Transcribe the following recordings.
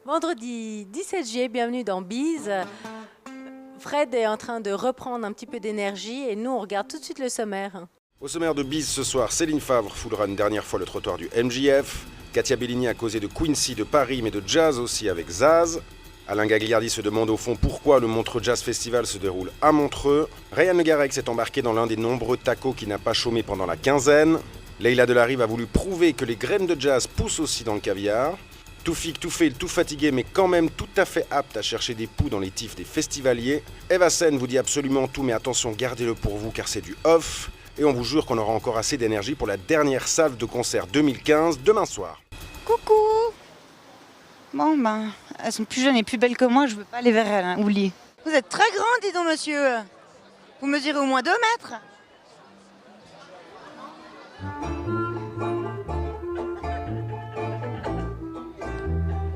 Vendredi 17 juillet, bienvenue dans Bise. Fred est en train de reprendre un petit peu d'énergie et nous on regarde tout de suite le sommaire. Au sommaire de Bise ce soir, Céline Favre foulera une dernière fois le trottoir du MJF. Katia Bellini a causé de Quincy, de Paris, mais de jazz aussi avec Zaz. Alain Gagliardi se demande au fond pourquoi le Montreux Jazz Festival se déroule à Montreux. Ryan Le Garrec s'est embarqué dans l'un des nombreux tacos qui n'a pas chômé pendant la quinzaine. Leïla Delarive a voulu prouver que les graines de jazz poussent aussi dans le caviar. Toufik, tout fait, tout fatigué, mais quand même tout à fait apte à chercher des poux dans les tifs des festivaliers. Eva Sen vous dit absolument tout, mais attention, gardez-le pour vous car c'est du off. Et on vous jure qu'on aura encore assez d'énergie pour la dernière salve de concert 2015 demain soir. Coucou. Bon elles sont plus jeunes et plus belles que moi, je veux pas aller vers elles, hein, oublie. Vous êtes très grand, dis donc monsieur. Vous mesurez au moins 2 mètres.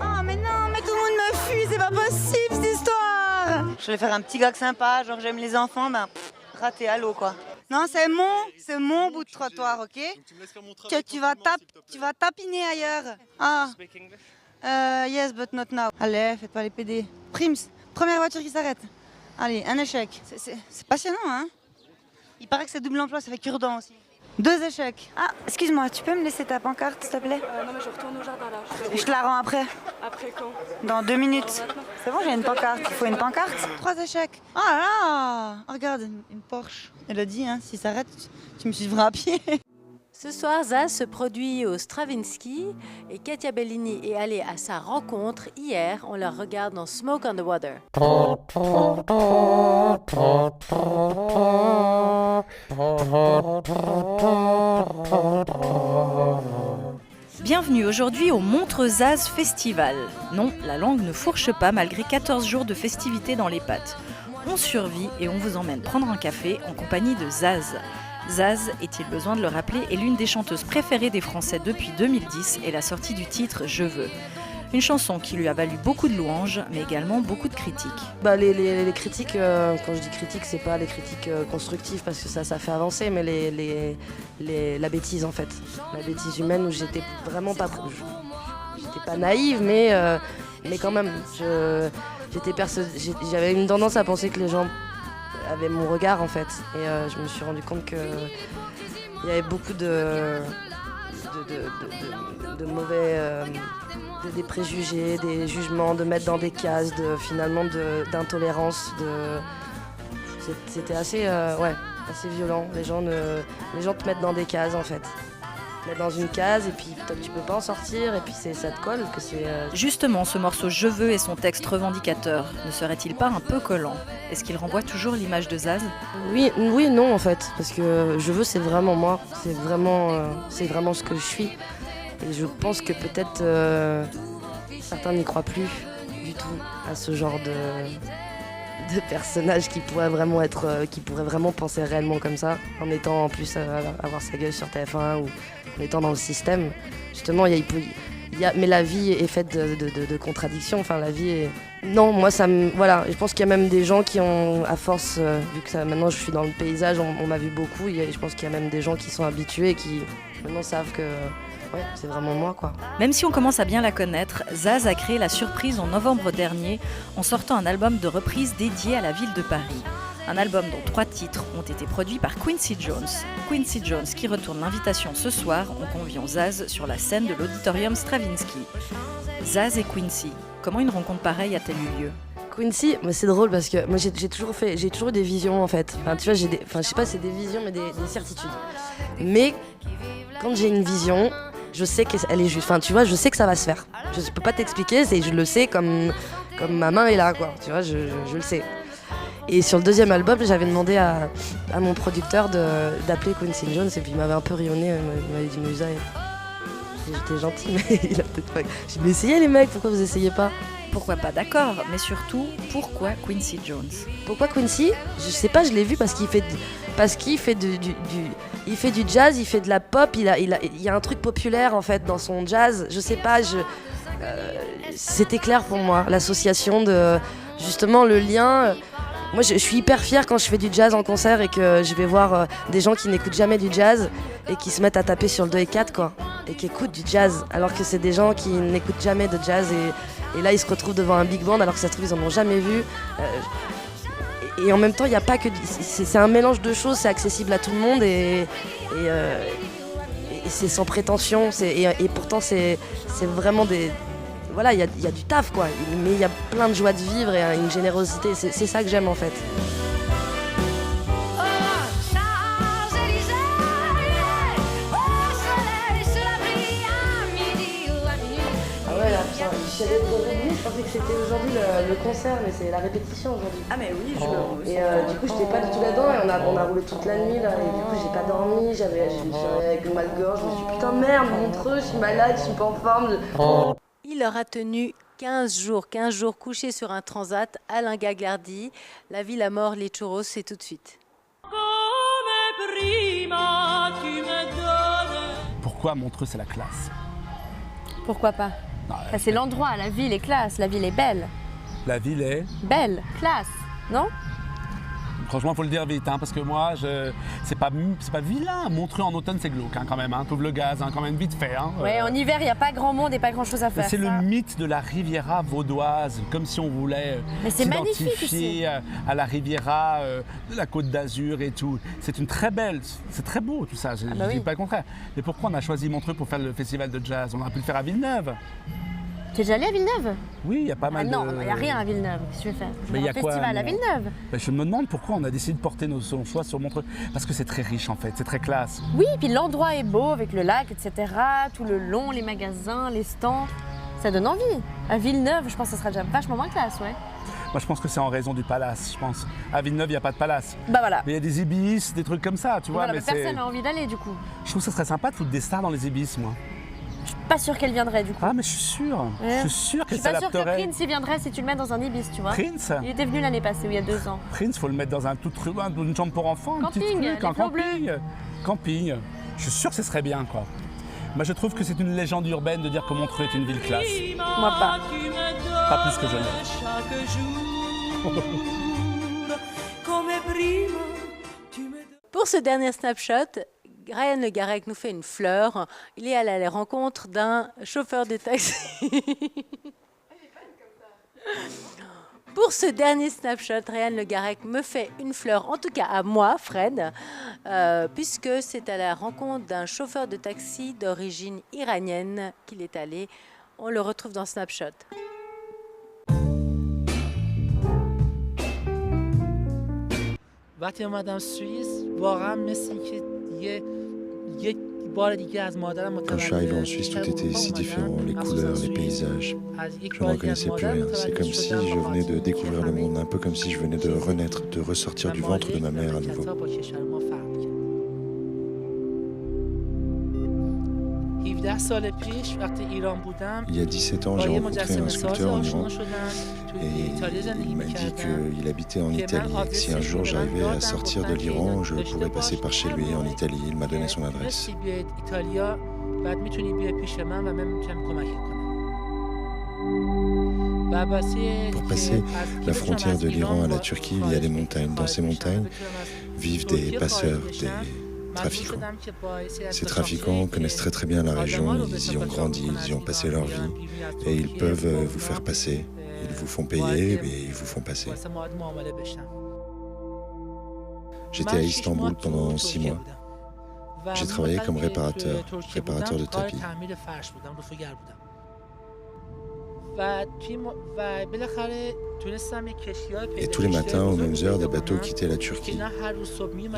Oh mais non, mais tout le monde me fuit, c'est pas possible cette histoire. Je vais faire un petit gag sympa, genre j'aime les enfants, raté à l'eau quoi. Non, c'est mon bout de trottoir, ok? Que tu vas tapiner ailleurs. Ah. Yes, but not now. Allez, faites pas les PD. Prims, première voiture qui s'arrête. Allez, un échec. C'est passionnant, hein? Il paraît que c'est double emploi, ça fait cure-dent aussi. 2 échecs. Ah, excuse-moi, tu peux me laisser ta pancarte, s'il te plaît? Non, mais je retourne au jardin là. Je te la rends après. Après quand? Dans 2 minutes. C'est bon, j'ai une pancarte. Il faut une pancarte? 3 échecs. Ah là! Oh, regarde, une Porsche. Elle a dit, hein, si ça arrête, tu me suivras à pied. Ce soir, Zaz se produit au Stravinsky et Katia Bellini est allée à sa rencontre hier. On la regarde dans Smoke on the Water. Bienvenue aujourd'hui au Montreux Zaz Festival. Non, la langue ne fourche pas malgré 14 jours de festivités dans les pattes. On survit et on vous emmène prendre un café en compagnie de Zaz. Zaz, est-il besoin de le rappeler, est l'une des chanteuses préférées des Français depuis 2010 et la sortie du titre « Je veux ». Une chanson qui lui a valu beaucoup de louanges, mais également beaucoup de critiques. Les critiques, quand je dis critiques, c'est pas les critiques constructives parce que ça fait avancer, mais la bêtise en fait. La bêtise humaine où j'étais vraiment pas... J'étais pas naïve, mais quand même, j'avais une tendance à penser que les gens avaient mon regard en fait. Et je me suis rendu compte qu'il y avait beaucoup de mauvais... des préjugés, des jugements, de mettre dans des cases, d'intolérance. C'était assez violent. Les gens te mettent dans des cases en fait. Te mettent dans une case et puis toi, tu peux pas en sortir et puis ça te colle. Justement, ce morceau Je veux et son texte revendicateur, ne serait-il pas un peu collant? Est-ce qu'il renvoie toujours l'image de Zaz? Oui et non en fait, parce que Je veux c'est vraiment moi, c'est vraiment ce que je suis. Et je pense que peut-être certains n'y croient plus du tout à ce genre de personnage qui pourrait vraiment penser réellement comme ça, en étant en plus avoir sa gueule sur TF1 ou en étant dans le système. Justement, mais la vie est faite de contradictions. Enfin, la vie est... Non, moi voilà. Je pense qu'il y a même des gens qui ont, à force, vu que maintenant je suis dans le paysage, on m'a vu beaucoup. Je pense qu'il y a même des gens qui sont habitués et qui maintenant savent que ouais, c'est vraiment moi quoi. Même si on commence à bien la connaître, Zaz a créé la surprise en novembre dernier en sortant un album de reprise dédié à la ville de Paris. Un album dont 3 titres ont été produits par Quincy Jones. Quincy Jones qui retourne l'invitation ce soir en conviant Zaz sur la scène de l'auditorium Stravinsky. Zaz et Quincy, comment une rencontre pareille a-t-elle eu lieu? Quincy, c'est drôle parce que moi j'ai toujours eu des visions en fait. Enfin tu vois, je sais pas, c'est des visions mais des certitudes. Mais quand j'ai une vision, je sais qu'elle est juste. Enfin tu vois, je sais que ça va se faire. Je peux pas t'expliquer, je le sais comme ma main est là quoi. Tu vois, je le sais. Et sur le 2e album, j'avais demandé à mon producteur d'appeler Quincy Jones et puis il m'avait un peu rayonné, il m'avait dit mais Usa, j'étais gentil mais il a peut-être pas... J'ai dit mais essayez les mecs, pourquoi vous essayez pas? Pourquoi pas, d'accord, mais surtout, pourquoi Quincy Jones? Pourquoi Quincy? Je sais pas, je l'ai vu parce qu'il fait il fait du jazz, il fait de la pop, il y a un truc populaire en fait dans son jazz, je sais pas, c'était clair pour moi, l'association de justement le lien. Moi je suis hyper fière quand je fais du jazz en concert et que je vais voir des gens qui n'écoutent jamais du jazz et qui se mettent à taper sur le 2 et 4 quoi, et qui écoutent du jazz alors que c'est des gens qui n'écoutent jamais de jazz Et là, ils se retrouvent devant un big band alors que ça se trouve, ils en ont jamais vu. Et en même temps, il n'y a pas que... C'est un mélange de choses, c'est accessible à tout le monde et c'est sans prétention. Et pourtant, c'est vraiment des... Voilà, il y a du taf, quoi. Mais il y a plein de joie de vivre et une générosité. C'est ça que j'aime, en fait. Je pensais que c'était aujourd'hui le concert, mais c'est la répétition aujourd'hui. Ah mais oui, Et du coup, j'étais pas du tout là-dedans et on a roulé toute la nuit là. Et du coup, j'ai pas dormi, j'avais avec le mal de gorge. Je me suis dit putain merde, Montreux, je suis malade, je suis pas en forme. Il aura tenu 15 jours couché sur un transat. Alain Gagliardi, La vie, la mort, les churros, c'est tout de suite. Pourquoi Montreux, c'est la classe? Pourquoi pas? C'est l'endroit, la ville est classe, la ville est belle. La ville est belle, classe, non? Franchement, il faut le dire vite, hein, parce que moi, c'est pas vilain. Montreux en automne, c'est glauque, hein, quand même. Hein. T'ouvres le gaz, hein, quand même, vite fait. Hein. Ouais, en hiver, il n'y a pas grand monde et pas grand chose à faire. C'est le mythe de la Riviera vaudoise, comme si on voulait s'identifier à la Riviera de la Côte d'Azur et tout. C'est très beau tout ça, je ne dis pas le contraire. Mais pourquoi on a choisi Montreux pour faire le festival de jazz? On aurait pu le faire à Villeneuve. T'es déjà allé à Villeneuve? Oui, il y a pas mal non, il n'y a rien à Villeneuve. Qu'est-ce que tu veux faire? Mais il y a quoi? Festival à Villeneuve. Je me demande pourquoi on a décidé de porter nos choix sur Montreux. Parce que c'est très riche en fait, c'est très classe. Oui, puis l'endroit est beau avec le lac, etc. Tout le long, les magasins, les stands. Ça donne envie. À Villeneuve, je pense que ça sera déjà vachement moins classe, ouais. Moi, je pense que c'est en raison du palace, je pense. À Villeneuve, il n'y a pas de palace. Bah voilà. Mais il y a des ibis, des trucs comme ça, tu vois. Voilà, mais personne n'a envie d'aller du coup. Je trouve que ça serait sympa de foutre des stars dans les ibis, moi. Je suis pas sûre qu'elle viendrait du coup. Ah mais je suis sûr, ouais. Je suis sûr qu'elle s'adapterait. Je suis pas sûre que Prince y viendrait si tu le mets dans un ibis, tu vois. Prince? Il était venu l'année passée, il y a 2 ans. Prince, faut le mettre dans une chambre pour enfants, camping, un petit truc, un camping. Bleus. Camping. Je suis sûr que ce serait bien, quoi. Moi je trouve que c'est une légende urbaine de dire que Montreux est une ville classe. Moi pas. Pas plus que je l'ai. Pour ce dernier snapshot, Ryan Le Garec nous fait une fleur. Il est allé à la rencontre d'un chauffeur de taxi. Pour ce dernier snapshot, Ryan Le Garec me fait une fleur, en tout cas à moi, Fred, puisque c'est à la rencontre d'un chauffeur de taxi d'origine iranienne qu'il est allé. On le retrouve dans Snapshot. وقتی اومدم سوئیس واقعا مثل اینکه یک بار دیگه از مادرم متوجه. Quand je suis arrivé en Suisse, tout était si différent, les couleurs, les paysages. Je ne reconnaissais plus rien. C'est comme si je venais de découvrir le monde, un peu comme si je venais de renaître, de ressortir du ventre de ma mère à nouveau. Il y a 17 ans, j'ai rencontré un sculpteur en Iran et il m'a dit qu'il habitait en Italie et que si un jour j'arrivais à sortir de l'Iran, je pourrais passer par chez lui en Italie. Il m'a donné son adresse. Pour passer la frontière de l'Iran à la Turquie, il y a des montagnes. Dans ces montagnes vivent des passeurs, des trafiquants. Ces trafiquants connaissent très très bien la région, ils y ont grandi, ils y ont passé leur vie et ils peuvent vous faire passer. Ils vous font payer et ils vous font passer. J'étais à Istanbul pendant 6 mois. J'ai travaillé comme réparateur de tapis. Et tous les matins, aux mêmes heures, des bateaux quittaient la Turquie.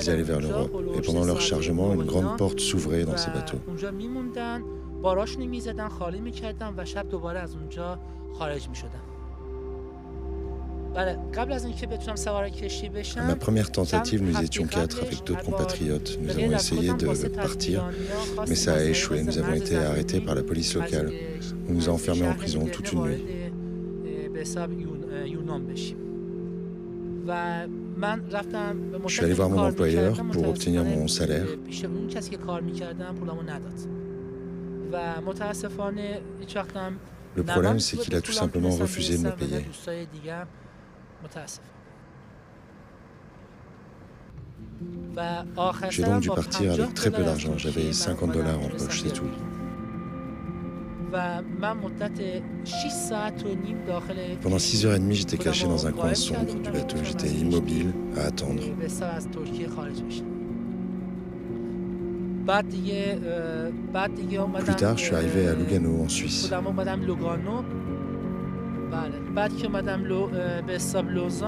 Ils allaient vers l'Europe. Et pendant leur chargement, une grande porte s'ouvrait dans ces bateaux. À ma première tentative, nous étions 4 avec d'autres compatriotes. Nous avons essayé de partir, mais ça a échoué. Nous avons été arrêtés par la police locale. On nous a enfermés en prison toute une nuit. Je suis allé voir mon employeur pour obtenir mon salaire. Le problème, c'est qu'il a tout simplement refusé de me payer. J'ai donc dû partir avec très peu d'argent. J'avais $50 en poche, c'est tout. Pendant 6h30, j'étais caché dans un coin sombre du bateau. J'étais immobile, à attendre. Plus tard, je suis arrivé à Lugano, en Suisse.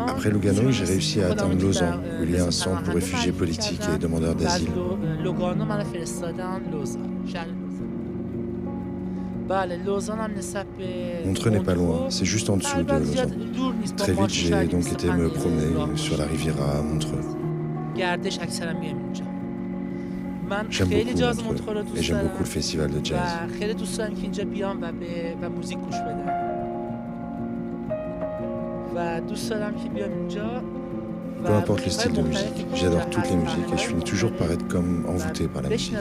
Après Lugano, j'ai réussi à atteindre Lausanne, où il y a un centre pour réfugiés politiques et demandeurs d'asile. Montreux n'est pas loin, c'est juste en dessous de Lausanne. Très vite, j'ai donc été me promener sur la Riviera à Montreux. J'aime beaucoup Montreux et j'aime beaucoup le festival de jazz. Peu importe le style de musique, j'adore toutes les musiques et je finis toujours par être comme envoûté par la musique.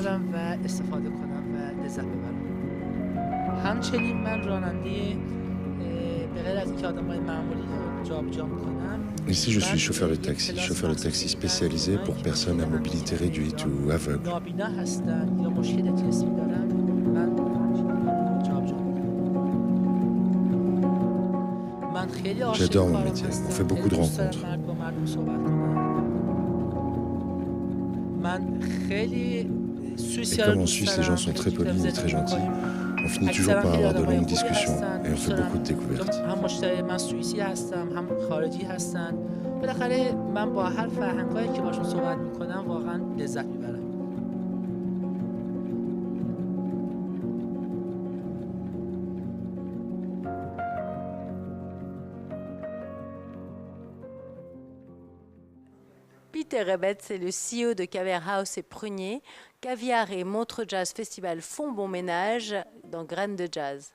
Ici, je suis chauffeur de taxi spécialisé pour personnes à mobilité réduite ou aveugles. J'adore mon métier, on fait beaucoup de rencontres. Et comme en Suisse, les gens sont très polis et très gentils, on finit toujours par avoir de longues discussions et on fait beaucoup de découvertes. Peter Rebet, c'est le CEO de Caviar House et Prunier. Caviar et Montreux Jazz Festival font bon ménage dans Graines de Jazz.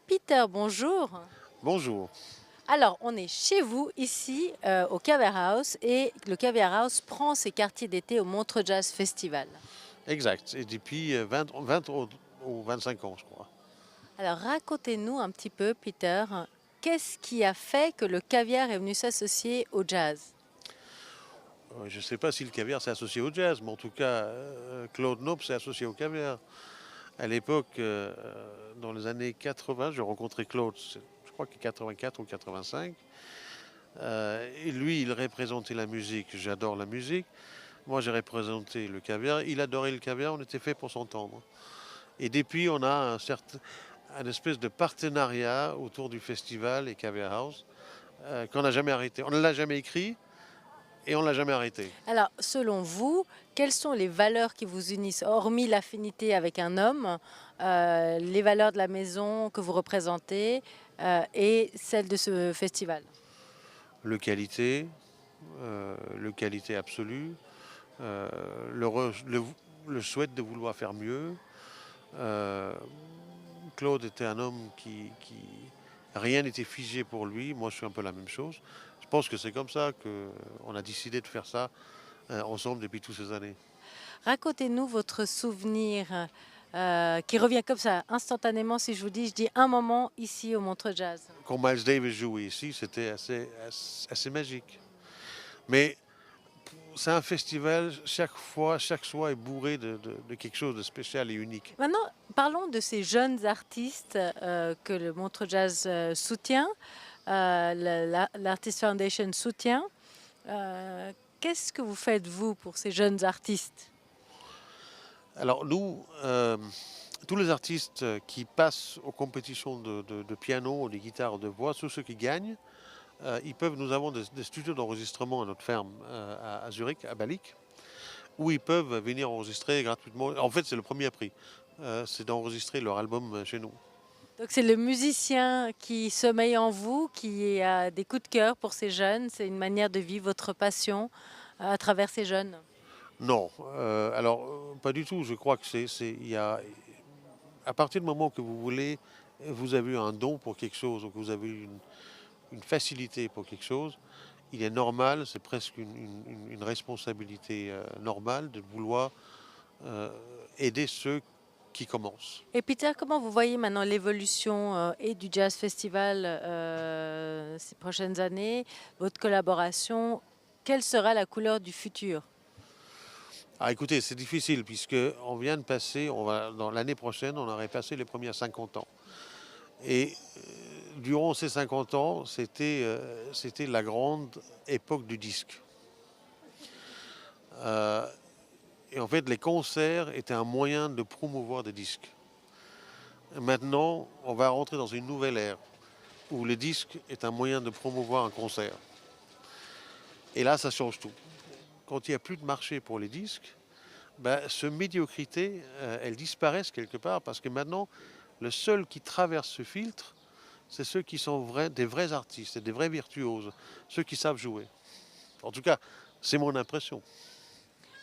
Peter, bonjour. Bonjour. Alors, on est chez vous, ici, au Caviar House, et le Caviar House prend ses quartiers d'été au Montreux Jazz Festival. Exact, et depuis 20 ou 25 ans, je crois. Alors, racontez-nous un petit peu, Peter, qu'est-ce qui a fait que le caviar est venu s'associer au jazz? Je ne sais pas si le caviar s'est associé au jazz, mais en tout cas, Claude Noble s'est associé au caviar. À l'époque, dans les années 80, j'ai rencontré Claude, je crois que 84 ou 85. Et lui, il représentait la musique. J'adore la musique. Moi, j'ai représenté le caviar. Il adorait le caviar. On était fait pour s'entendre. Et depuis, on a un espèce de partenariat autour du festival et Caviar House qu'on n'a jamais arrêté. On ne l'a jamais écrit et on ne l'a jamais arrêté. Alors, selon vous, quelles sont les valeurs qui vous unissent, hormis l'affinité avec un homme, les valeurs de la maison que vous représentez et celles de ce festival? Le qualité absolue, le souhait de vouloir faire mieux. Claude était un homme qui rien n'était figé pour lui. Moi, je suis un peu la même chose. Je pense que c'est comme ça qu'on a décidé de faire ça ensemble depuis toutes ces années. Racontez-nous votre souvenir qui revient comme ça, instantanément, si je dis un moment ici au Montreux Jazz. Quand Miles Davis jouait ici, c'était assez magique. Mais c'est un festival, chaque soir est bourré de quelque chose de spécial et unique. Maintenant, parlons de ces jeunes artistes que le Montreux Jazz soutient, l'Artist Foundation soutient. Qu'est-ce que vous faites, vous, pour ces jeunes artistes? Alors nous, tous les artistes qui passent aux compétitions de piano, de guitare, de voix, tous ceux qui gagnent, nous avons des studios d'enregistrement à notre ferme à Zurich, à Balik, où ils peuvent venir enregistrer gratuitement. En fait, c'est le premier prix, c'est d'enregistrer leur album chez nous. Donc c'est le musicien qui sommeille en vous, qui a des coups de cœur pour ces jeunes. C'est une manière de vivre votre passion à travers ces jeunes? Non, alors pas du tout. Je crois que à partir du moment que vous avez un don pour quelque chose, ou que vous avez une facilité pour quelque chose, il est normal, c'est presque une responsabilité normale de vouloir aider ceux qui commencent. Et Peter, comment vous voyez maintenant l'évolution et du Jazz Festival ces prochaines années, votre collaboration? Quelle sera la couleur du futur? Ah, écoutez, c'est difficile puisqu'on vient de passer, dans l'année prochaine, on aurait passé les premiers 50 ans. Et durant ces 50 ans, c'était la grande époque du disque. Et en fait, les concerts étaient un moyen de promouvoir des disques. Et maintenant, on va rentrer dans une nouvelle ère où le disque est un moyen de promouvoir un concert. Et là, ça change tout. Quand il n'y a plus de marché pour les disques, ce médiocrité, elle disparaît quelque part parce que maintenant, le seul qui traverse ce filtre, c'est ceux qui sont des vrais artistes, des vrais virtuoses, ceux qui savent jouer. En tout cas, c'est mon impression.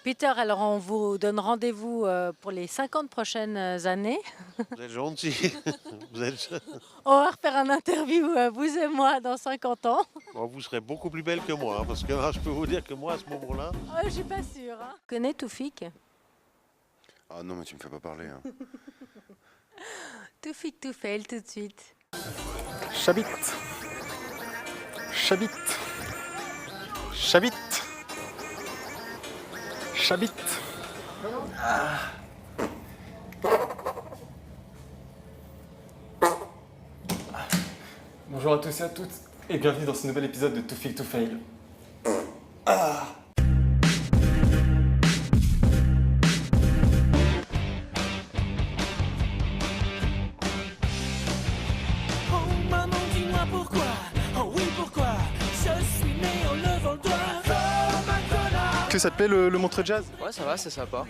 Peter, alors on vous donne rendez-vous pour les 50 prochaines années. Vous êtes gentil. On va refaire un interview, vous et moi, dans 50 ans. Bon, vous serez beaucoup plus belle que moi, parce que je peux vous dire que moi, à ce moment-là... Je suis pas sûre. Hein. Tu connais Toufik? Ah non, mais tu me fais pas parler. Hein. Toufik Toufail, tout de suite. Chabit. Chabit. Chabit. Chabit. Ah. Bonjour à tous et à toutes et bienvenue dans ce nouvel épisode de Toufik Toufail. Ah. Oh maman, dis-moi pourquoi. Oh oui, pourquoi. Je suis né en levant le doigt. Que ça te plaît le Montreux Jazz? Ouais, ça va, c'est sympa.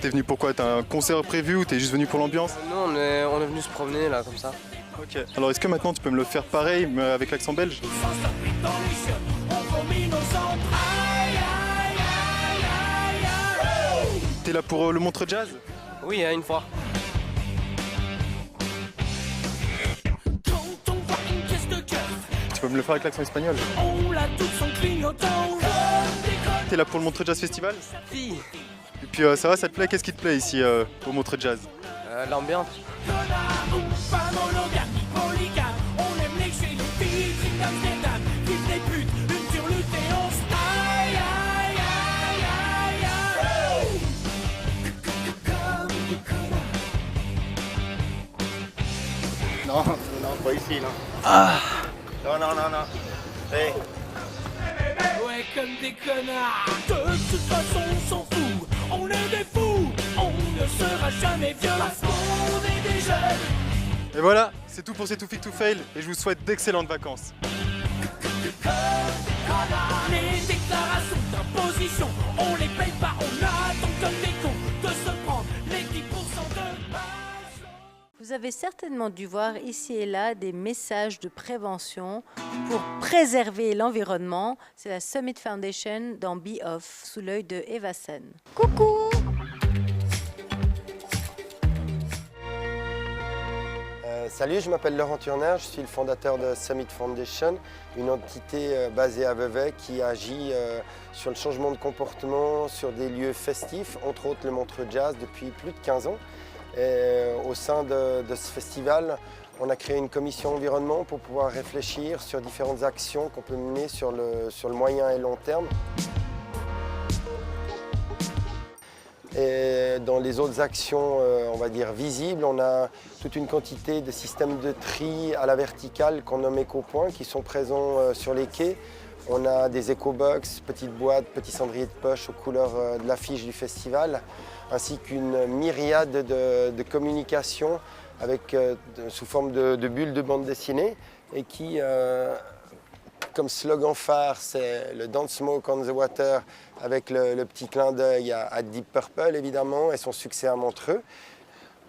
T'es venu pourquoi? T'as un concert prévu ou t'es juste venu pour l'ambiance? Non, on est venu se promener là, comme ça. Ok. Alors est-ce que maintenant tu peux me le faire pareil, mais avec l'accent belge? T'es là pour le Montreux Jazz? Oui, une fois. Tu peux me le faire avec l'accent espagnol? T'es là pour le Montreux Jazz Festival? Si. Et puis ça va, ça te plaît? Qu'est-ce qui te plaît ici au Montreux Jazz? L'ambiance. Non, pas ici, non. Ah. Non. Hey. Ouais, comme des connards. De toute façon, on s'en fout. On est des fous. On ne sera jamais vieux parce qu'on est des jeunes. Et voilà, c'est tout pour ces Toufik Toufail et je vous souhaite d'excellentes vacances. Les déclarations d'imposition, on les paye pas, on attend comme des cons de se prendre les 10% de base. Vous avez certainement dû voir ici et là des messages de prévention pour préserver l'environnement. C'est la Summit Foundation dans Be Off, sous l'œil de Eva Sen. Coucou! Salut, je m'appelle Laurent Turner, je suis le fondateur de Summit Foundation, une entité basée à Vevey qui agit sur le changement de comportement sur des lieux festifs, entre autres le Montreux Jazz depuis plus de 15 ans. Et, au sein de ce festival, on a créé une commission environnement pour pouvoir réfléchir sur différentes actions qu'on peut mener sur le moyen et long terme. Et dans les autres actions, on va dire visibles, on a toute une quantité de systèmes de tri à la verticale qu'on nomme éco-points qui sont présents sur les quais. On a des éco-box, petites boîtes, petits cendriers de poche aux couleurs de l'affiche du festival, ainsi qu'une myriade de communications avec, sous forme de bulles de bande dessinée et qui, comme slogan phare, c'est le Don't Smoke on the Water avec le petit clin d'œil à Deep Purple évidemment et son succès à Montreux.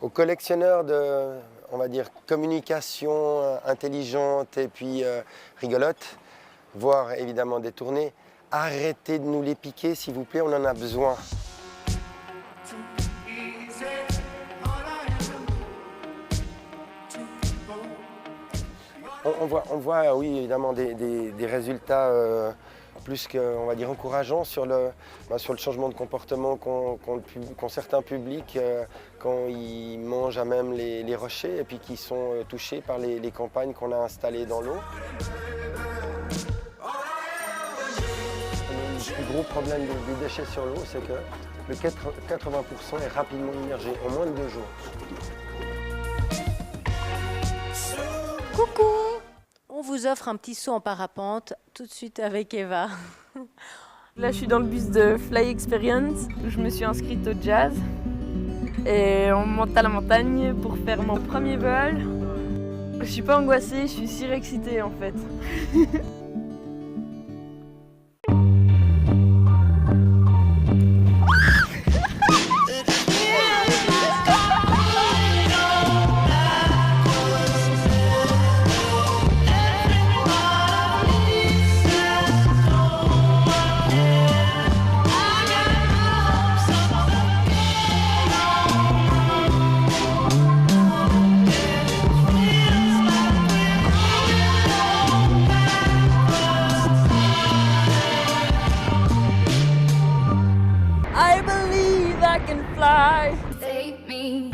Aux collectionneurs de, on va dire, communication intelligente et puis rigolote, voire évidemment détournée, arrêtez de nous les piquer s'il vous plaît, on en a besoin. On voit, oui, évidemment, des résultats plus qu'on va dire encourageants sur le changement de comportement qu'ont certains publics quand ils mangent à même les rochers et puis qui sont touchés par les campagnes qu'on a installées dans l'eau. Le plus gros problème du déchet sur l'eau, c'est que le 80% est rapidement immergé en moins de 2 jours. Coucou! On vous offre un petit saut en parapente tout de suite avec Eva. Là, je suis dans le bus de Fly Experience où je me suis inscrite au jazz. Et on monte à la montagne pour faire mon premier vol. Je suis pas angoissée, je suis surexcitée en fait. I believe I can fly. Take me.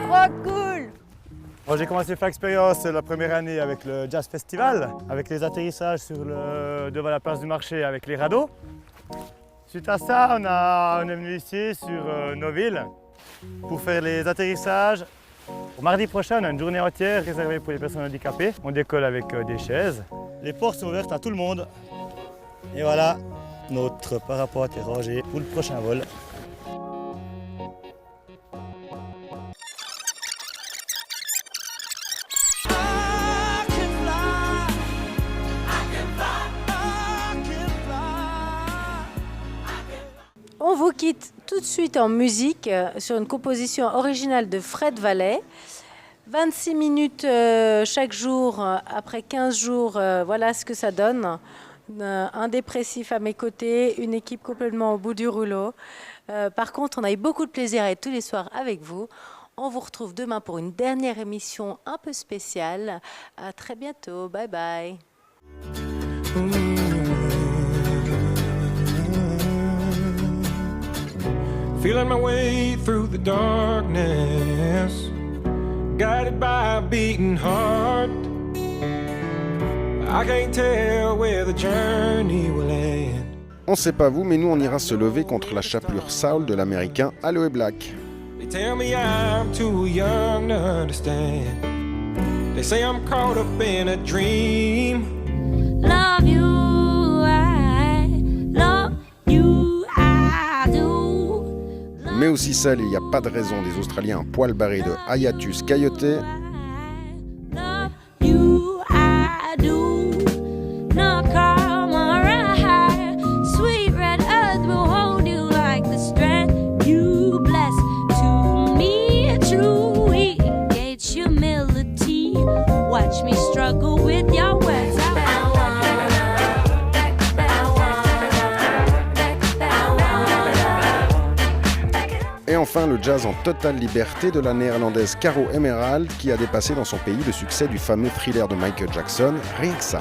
Trop cool! Bon, j'ai commencé Fly Experience la première année avec le Jazz Festival, avec les atterrissages devant la place du marché avec les radeaux. Suite à ça, on est venu ici sur Noville pour faire les atterrissages. Mardi prochain, on a une journée entière réservée pour les personnes handicapées. On décolle avec des chaises. Les portes sont ouvertes à tout le monde. Et voilà, notre parapente est rangé pour le prochain vol. On vous quitte tout de suite en musique sur une composition originale de Fred Vallet. 26 minutes chaque jour, après 15 jours, voilà ce que ça donne. Un dépressif à mes côtés, une équipe complètement au bout du rouleau. Par contre, on a eu beaucoup de plaisir à être tous les soirs avec vous. On vous retrouve demain pour une dernière émission un peu spéciale. À très bientôt. Bye bye. Feeling my way through the darkness, guided by a beating heart. I can't tell where the journey will end. On sait pas vous, mais nous on ira se lever contre la chapelure soul de l'américain Aloe Black. They tell me I'm too young to understand. They say I'm caught up in a dream. Love you, I love you, I do. Mais aussi celle, il n'y a pas de raison, des Australiens poil barré de Hiatus Coyote. Love you, I do. Now come around, sweet red earth will hold you like the strength you bless. To me, a true engage humility. Watch me struggle with your words. Et enfin, le jazz en totale liberté de la néerlandaise Caro Emerald qui a dépassé dans son pays le succès du fameux Thriller de Michael Jackson, rien que ça.